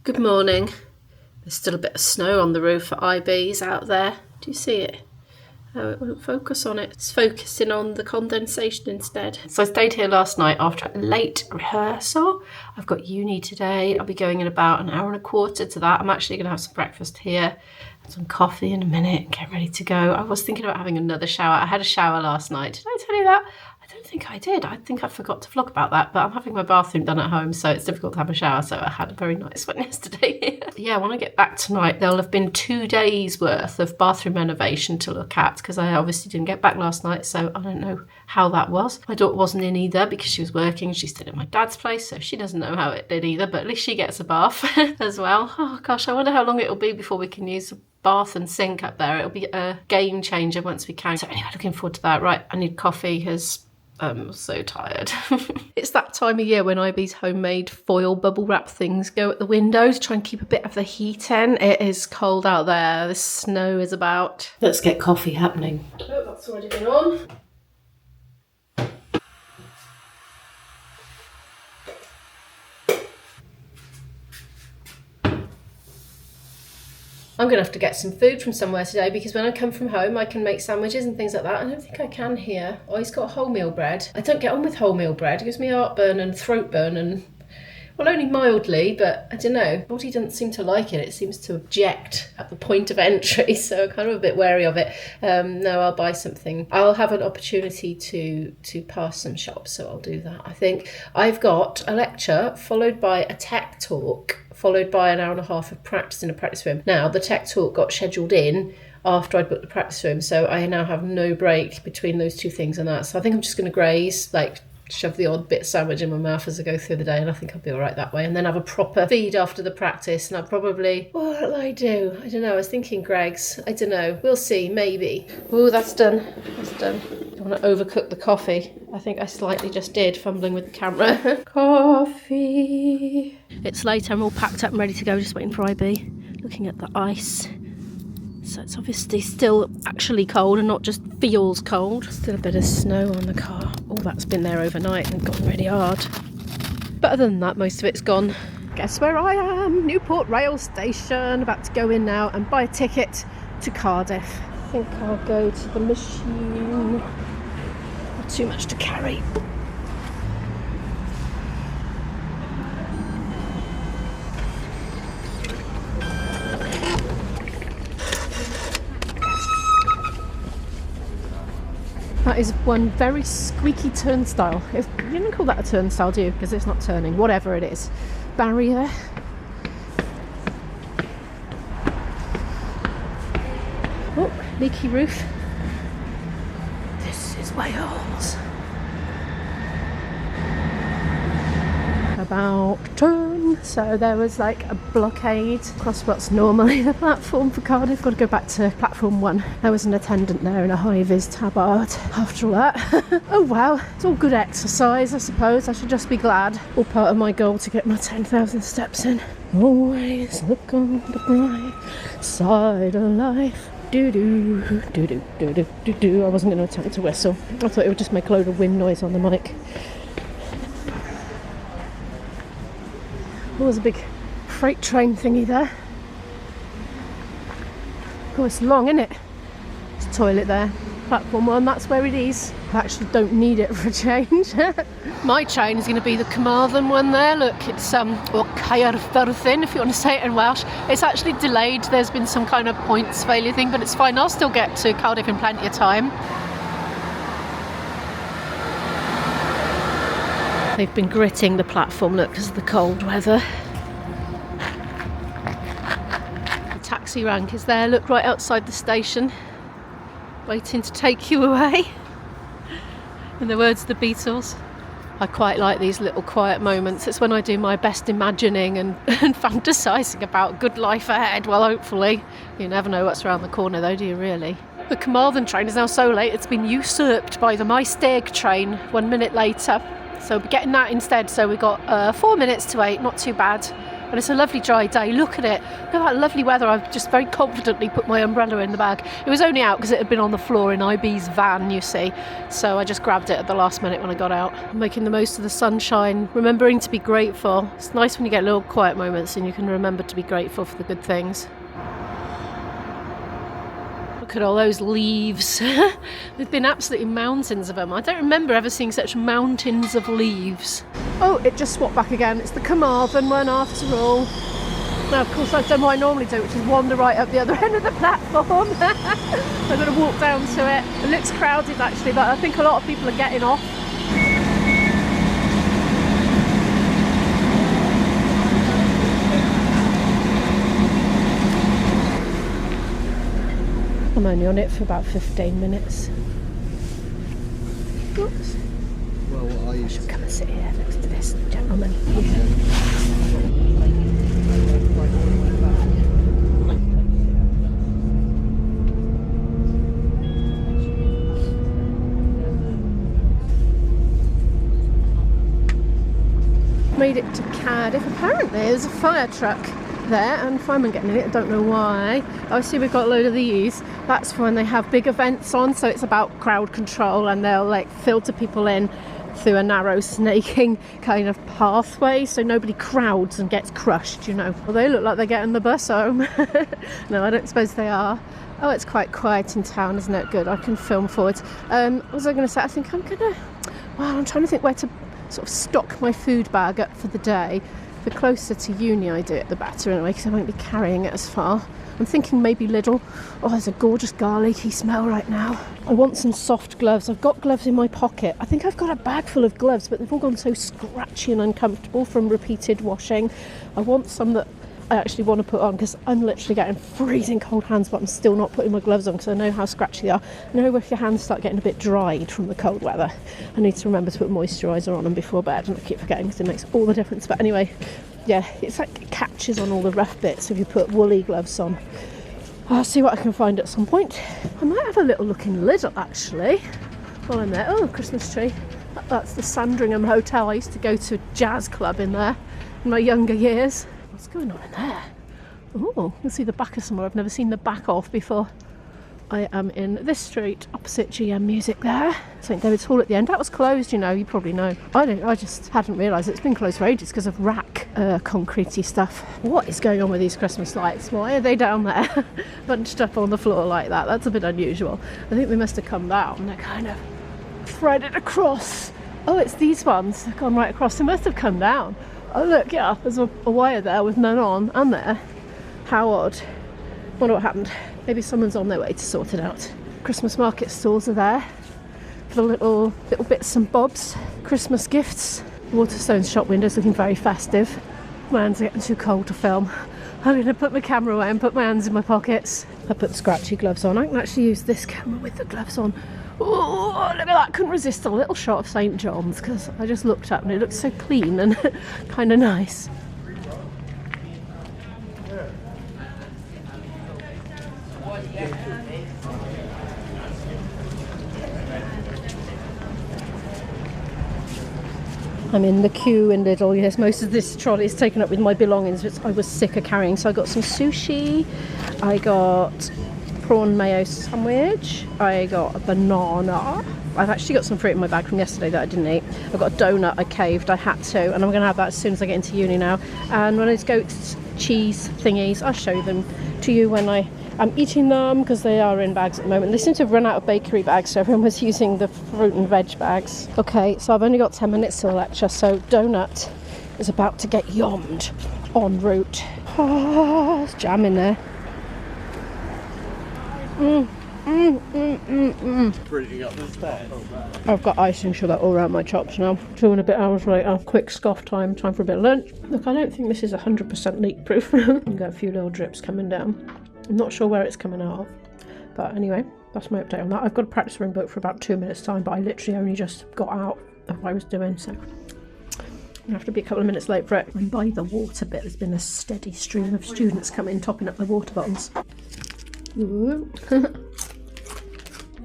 Good morning. There's still a bit of snow on the roof at IB's out there. Do you see it? Oh, it won't focus on it. It's focusing on the condensation instead. So I stayed here last night after a late rehearsal. I've got uni today. I'll be going in about an hour and a quarter to that. I'm actually going to have some breakfast here and some coffee in a minute and get ready to go. I was thinking about having another shower. I had a shower last night. Did I tell you that? I don't think I did. I think I forgot to vlog about that, but I'm having my bathroom done at home, so it's difficult to have a shower, so I had a very nice one yesterday. Yeah, when I get back tonight, there'll have been 2 days worth of bathroom renovation to look at, because I obviously didn't get back last night, so I don't know how that was. My daughter wasn't in either because she was working. She's still at my dad's place, so she doesn't know how it did either, but at least she gets a bath as well. Oh gosh, I wonder how long it'll be before we can use bath and sink up there. It'll be a game changer once we can. So anyway, looking forward to that. Right, I need coffee because I'm so tired. It's that time of year when IB's homemade foil bubble wrap things go at the window to try and keep a bit of the heat in. It is cold out there. The snow is about. Let's get coffee happening. Oh, that's already been on. I'm going to have to get some food from somewhere today because when I come from home I can make sandwiches and things like that. I don't think I can here. Oh, he's got wholemeal bread. I don't get on with wholemeal bread. It gives me heartburn and throat burn and, well, only mildly, but I don't know. Body doesn't seem to like it. It seems to object at the point of entry, so I'm kind of a bit wary of it. No, I'll buy something. I'll have an opportunity to pass some shops, so I'll do that. I think I've got a lecture followed by a tech talk, followed by an hour and a half of practice in a practice room. Now, the tech talk got scheduled in after I'd booked the practice room, so I now have no break between those two things and that. So I think I'm just going to graze, like shove the odd bit sandwich in my mouth as I go through the day, and I think I'll be all right that way. And then have a proper feed after the practice, and I'll probably, what'll I do? I don't know. I was thinking Greg's. I don't know. We'll see. Maybe. Oh, that's done. That's done. I don't want to overcook the coffee. I think I slightly just did, fumbling with the camera. Coffee. It's late. I'm all packed up and ready to go, just waiting for IB. Looking at the ice. So it's obviously still actually cold and not just feels cold. Still a bit of snow on the car. All that's been there overnight and gone really hard. But other than that, most of it's gone. Guess where I am? Newport Rail Station. About to go in now and buy a ticket to Cardiff. I think I'll go to the machine. Not too much to carry. That is one very squeaky turnstile. You don't call that a turnstile, do you? Because it's not turning. Whatever it is. Barrier. Oh, leaky roof. This is Wales. About turn. So there was like a blockade across what's normally the platform for Cardiff. Got to go back to platform 1. There was an attendant there in a high-vis tabard after all that. Oh well, it's all good exercise, I suppose. I should just be glad. All part of my goal to get my 10,000 steps in. Always look on the bright side of life. Do-do, do-do, do-do, do-do. I wasn't going to attempt to whistle. I thought it would just make a load of wind noise on the mic. Oh, there's a big freight train thingy there. Oh, it's long, isn't it? There's a toilet there. Platform 1, that's where it is. I actually don't need it for a change. My train is going to be the Carmarthen one there. Look, it's or Caerfyrddin, if you want to say it in Welsh. It's actually delayed. There's been some kind of points failure thing, but it's fine. I'll still get to Cardiff in plenty of time. They've been gritting the platform, look, because of the cold weather. The taxi rank is there, look, right outside the station, waiting to take you away. In the words of the Beatles. I quite like these little quiet moments. It's when I do my best imagining and fantasising about good life ahead. Well, hopefully. You never know what's around the corner though, do you really? The Carmarthen train is now so late, it's been usurped by the Maesteg train 1 minute later. So we're getting that instead. So we got 4 minutes to 8, not too bad. and it's a lovely dry day. Look at it. Look at that lovely weather. I've just very confidently put my umbrella in the bag. It was only out because it had been on the floor in IB's van, you see. So I just grabbed it at the last minute when I got out. I'm making the most of the sunshine, remembering to be grateful. It's nice when you get little quiet moments and you can remember to be grateful for the good things. Look at all those leaves. There've been absolutely mountains of them. I don't remember ever seeing such mountains of leaves. Oh, it just swapped back again. It's the Carmarthen one after all. Now, of course, I've done what I normally do, which is wander right up the other end of the platform. I'm going to walk down to it. It looks crowded actually, but I think a lot of people are getting off. I'm only on it for about 15 minutes. Oops. Well, I should come and sit here next to this gentleman. Made it to Cardiff. Apparently there's a fire truck there and firemen getting in it. I don't know why. I see we've got a load of these. That's for when they have big events on, so it's about crowd control, and they'll like filter people in through a narrow snaking kind of pathway so nobody crowds and gets crushed, you know. Well, they look like they're getting the bus home. No, I don't suppose they are. Oh, it's quite quiet in town, isn't it? Good, I can film forwards. What was I going to say? I think I'm trying to think where to sort of stock my food bag up for the day. The closer to uni I do it, the better anyway, because I won't be carrying it as far. I'm thinking maybe Lidl. Oh, there's a gorgeous garlicky smell right now. I want some soft gloves. I've got gloves in my pocket. I think I've got a bag full of gloves, but they've all gone so scratchy and uncomfortable from repeated washing. I want some that I actually want to put on, because I'm literally getting freezing cold hands, but I'm still not putting my gloves on because I know how scratchy they are. I know if your hands start getting a bit dried from the cold weather. I need to remember to put moisturiser on them before bed, and I keep forgetting because it makes all the difference. But anyway, yeah, it's like it catches on all the rough bits if you put woolly gloves on. I'll see what I can find at some point. I might have a little look in Lidl actually while I'm there. Oh, Christmas tree. That's the Sandringham Hotel. I used to go to a jazz club in there in my younger years. What's going on in there? Oh, you'll see the back of somewhere I've never seen the back of before. I am in this street opposite GM Music there. St David's Hall at the end. That was closed, you know, you probably know. I just hadn't realised it's been closed for ages because of rack concretey stuff. What is going on with these Christmas lights? Why are they down there bunched up on the floor like that? That's a bit unusual. I think they must have come down. They're kind of threaded across. Oh, it's these ones. They've gone right across. They must have come down. Oh look, yeah, there's a wire there with none on, and there. How odd. Wonder what happened. Maybe someone's on their way to sort it out. Christmas market stalls are there for the little bits and bobs. Christmas gifts. Waterstone's shop windows looking very festive. My hands are getting too cold to film. I'm going to put my camera away and put my hands in my pockets. I put the scratchy gloves on. I can actually use this camera with the gloves on. Oh, look at that. Couldn't resist a little shot of St John's because I just looked up and it looked so clean and kind of nice. I'm in the queue in Lidl. Yes, most of this trolley is taken up with my belongings, which I was sick of carrying. So I got some sushi, I got prawn mayo sandwich, I got a banana. I've actually got some fruit in my bag from yesterday that I didn't eat. I've got a donut, I caved, I had to, and I'm going to have that as soon as I get into uni now. And one of those goat's cheese thingies, I'll show them to you when I'm eating them, because they are in bags at the moment. They seem to have run out of bakery bags, so everyone was using the fruit and veg bags. Okay, so I've only got 10 minutes till lecture, so donut is about to get yommed en route. Oh, there's jam in there. Bringing up the stairs. I've got icing sugar all around my chops now. 2.5 hours later, quick scoff time for a bit of lunch. Look, I don't think this is 100% leak proof. I've got a few little drips coming down. I'm not sure where it's coming out of, but anyway, that's my update on that. I've got a practice room booked for about 2 minutes time, but I literally only just got out of what I was doing, so I have to be a couple of minutes late for it. And by the water bit, there's been a steady stream of students coming, topping up their water bottles. Ooh.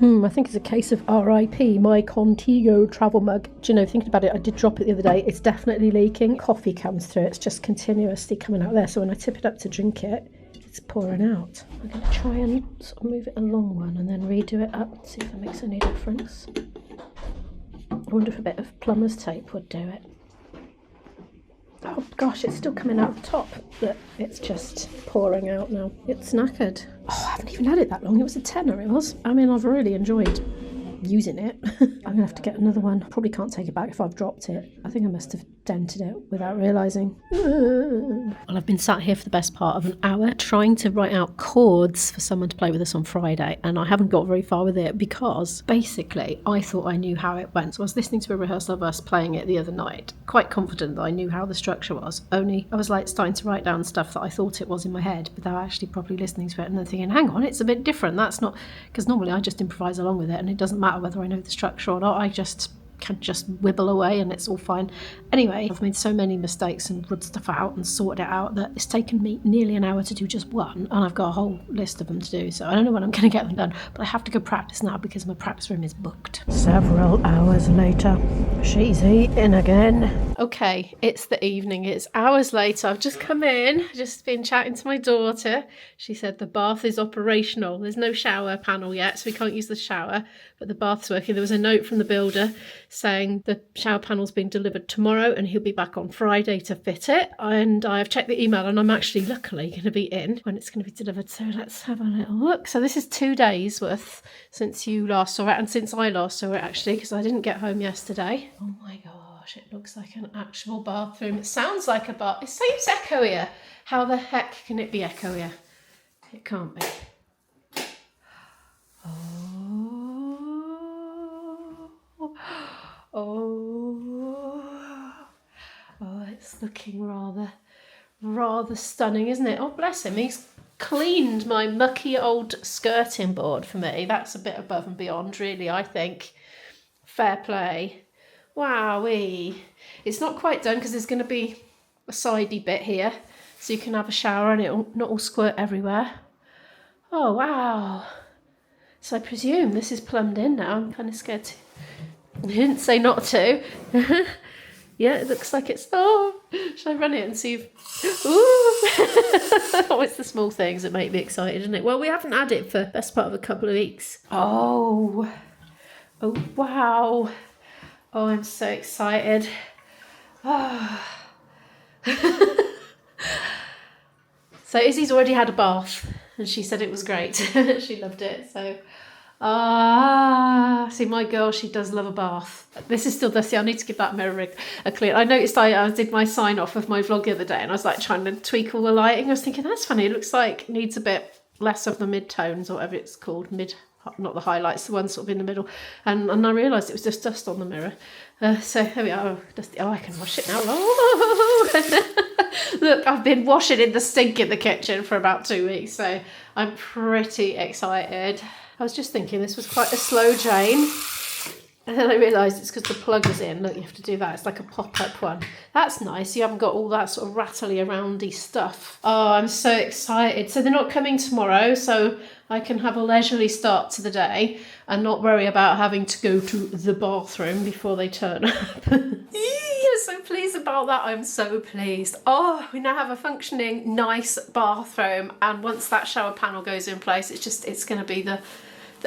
I think it's a case of RIP, my Contigo travel mug. Do you know, thinking about it, I did drop it the other day. It's definitely leaking. Coffee comes through. It's just continuously coming out there. So when I tip it up to drink it, it's pouring out. I'm going to try and sort of move it along one and then redo it up, see if that makes any difference. I wonder if a bit of plumber's tape would do it. Oh gosh, it's still coming out the top, but it's just pouring out now. It's knackered. Oh, I haven't even had it that long. It was a tenner, it was. I mean, I've really enjoyed using it. I'm going to have to get another one. Probably can't take it back if I've dropped it. I think I must have dented it without realising. Well, I've been sat here for the best part of an hour trying to write out chords for someone to play with us on Friday, and I haven't got very far with it because basically I thought I knew how it went. So I was listening to a rehearsal of us playing it the other night, quite confident that I knew how the structure was, only I was like starting to write down stuff that I thought it was in my head without actually properly listening to it, and then thinking, hang on, it's a bit different. That's not, because normally I just improvise along with it and it doesn't matter whether I know the structure or not. I can just wibble away and it's all fine. Anyway, I've made so many mistakes and ruled stuff out and sorted it out that it's taken me nearly an hour to do just one, and I've got a whole list of them to do, so I don't know when I'm going to get them done, but I have to go practice now because my practice room is booked. Several hours later, she's eating again. Okay, it's the evening, it's hours later. I've just come in, just been chatting to my daughter. She said the bath is operational. There's no shower panel yet, so we can't use the shower, but the bath's working. There was a note from the builder saying the shower panel's been delivered tomorrow and he'll be back on Friday to fit it, and I've checked the email and I'm actually luckily going to be in when it's going to be delivered, so let's have a little look. So this is 2 days worth since you last saw it, and since I last saw it actually, because I didn't get home yesterday. Oh my gosh, it looks like an actual bathroom. It sounds like a bath. It seems echoier. How the heck can it be echoier? It can't be. Oh, it's looking rather stunning, isn't it? Oh, bless him. He's cleaned my mucky old skirting board for me. That's a bit above and beyond, really, I think. Fair play. Wowee. It's not quite done because there's going to be a sidey bit here so you can have a shower and it'll not all squirt everywhere. Oh, wow. So I presume this is plumbed in now. I'm kind of scared to... I didn't say not to. Yeah, it looks like it's... Oh, should I run it and see if... Ooh! Oh, it's the small things that make me excited, isn't it? Well, we haven't had it for the best part of a couple of weeks. Oh, wow. Oh, I'm so excited. Oh. So Izzy's already had a bath and she said it was great. She loved it, so... see, my girl, she does love a bath. This is still dusty. I need to give that mirror a clean. I noticed I did my sign off of my vlog the other day and I was like trying to tweak all the lighting. I was thinking, that's funny, it looks like it needs a bit less of the mid-tones or whatever it's called, not the highlights, the one sort of in the middle, and I realised it was just dust on the mirror. So there we are. Dusty. Oh, I can wash it now. Oh. Look, I've been washing in the sink in the kitchen for about 2 weeks, so I'm pretty excited. I was just thinking this was quite a slow drain, and then I realised it's because the plug is in. Look, you have to do that. It's like a pop-up one. That's nice. You haven't got all that sort of rattly, aroundy stuff. Oh, I'm so excited. So they're not coming tomorrow, so I can have a leisurely start to the day and not worry about having to go to the bathroom before they turn up. I'm so pleased about that. I'm so pleased. Oh, we now have a functioning, nice bathroom, and once that shower panel goes in place, it's going to be the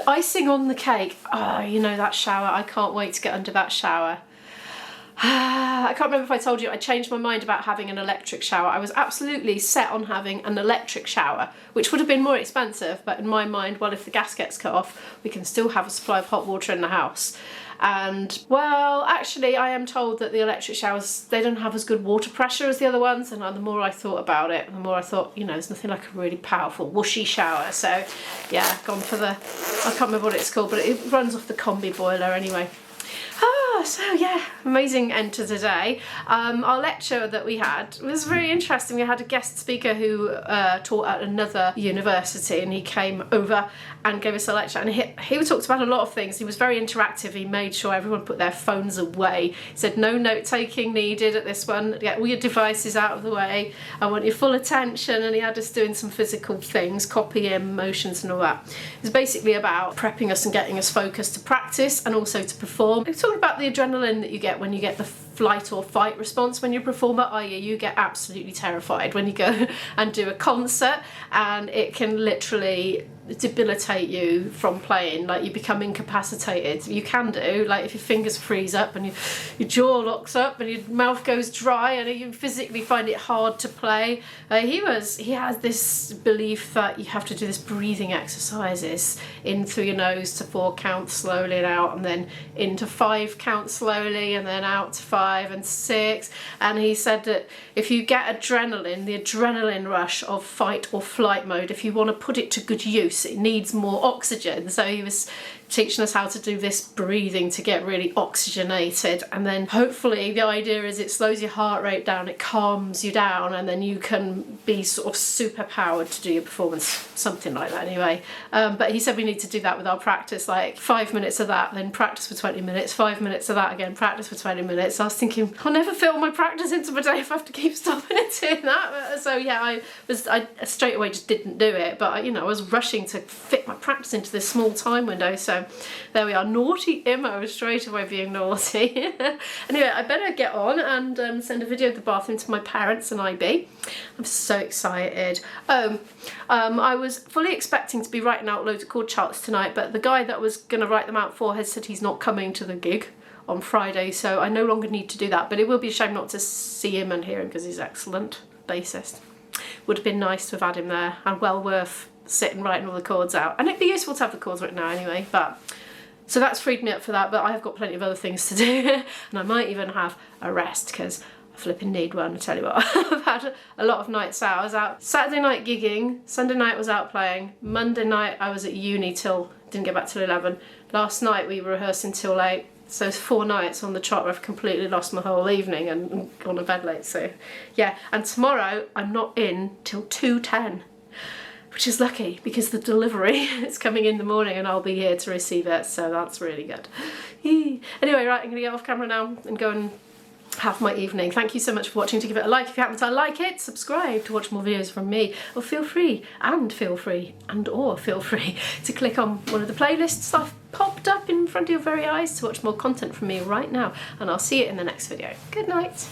icing on the cake. Oh, you know, that shower. I can't wait to get under that shower. I can't remember if I told you I changed my mind about having an electric shower. I was absolutely set on having an electric shower, which would have been more expensive, but in my mind, well, if the gas gets cut off, we can still have a supply of hot water in the house. And, well, actually, I am told that the electric showers, they don't have as good water pressure as the other ones, and the more I thought about it, the more I thought, you know, there's nothing like a really powerful, whooshy shower. So, yeah, gone for the, I can't remember what it's called, but it runs off the combi boiler anyway. So yeah, amazing end to today. Our lecture that we had was very interesting. We had a guest speaker who taught at another university, and he came over and gave us a lecture, and he talked about a lot of things. He was very interactive. He made sure everyone put their phones away. He said no note taking needed at this one. Get all your devices out of the way. I want your full attention. And he had us doing some physical things, copying motions and all that. It was basically about prepping us and getting us focused to practice and also to perform. He was talking about the adrenaline that you get when you get the flight or fight response when you're a performer, i.e. you get absolutely terrified when you go and do a concert, and it can literally debilitate you from playing. Like, you become incapacitated. You can do, like, if your fingers freeze up and your jaw locks up and your mouth goes dry and you physically find it hard to play. He has this belief that you have to do this breathing exercises, in through your nose to 4 counts slowly and out, and then into 5 counts slowly, and then out to 5 and 6. And he said that if you get adrenaline, the adrenaline rush of fight or flight mode, if you want to put it to good use, it needs more oxygen. So he was teaching us how to do this breathing to get really oxygenated, and then hopefully the idea is it slows your heart rate down, it calms you down, and then you can be sort of super powered to do your performance, something like that anyway. But he said we need to do that with our practice, like 5 minutes of that, then practice for 20 minutes, 5 minutes of that again, practice for 20 minutes. I was thinking, I'll never fit all my practice into my day if I have to keep stopping and doing that. So yeah, I straight away just didn't do it, but I was rushing to fit my practice into this small time window. So there we are, naughty Immo, straight away being naughty. Anyway, I better get on and send a video of the bathroom to my parents and IB. I'm so excited. I was fully expecting to be writing out loads of chord charts tonight, but the guy that was going to write them out for has said he's not coming to the gig on Friday, so I no longer need to do that. But it will be a shame not to see him and hear him, because he's excellent bassist. Would have been nice to have had him there, and well worth sitting writing all the chords out. And it'd be useful to have the chords written out anyway, but so that's freed me up for that. But I have got plenty of other things to do and I might even have a rest, because I flipping need one, I tell you what. I've had a lot of nights out. I was out Saturday night gigging, Sunday night was out playing, Monday night I was at uni till, didn't get back till 11. Last night we were rehearsing till late. So it's 4 nights on the trot where I've completely lost my whole evening and gone to bed late. So yeah, and tomorrow I'm not in till 2:10. Which is lucky, because the delivery is coming in the morning and I'll be here to receive it, so that's really good. Anyway, right, I'm going to get off camera now and go and have my evening. Thank you so much for watching. To give it a like if you happen to like it, subscribe to watch more videos from me, or feel free to click on one of the playlists I've popped up in front of your very eyes to watch more content from me right now, and I'll see you in the next video. Good night.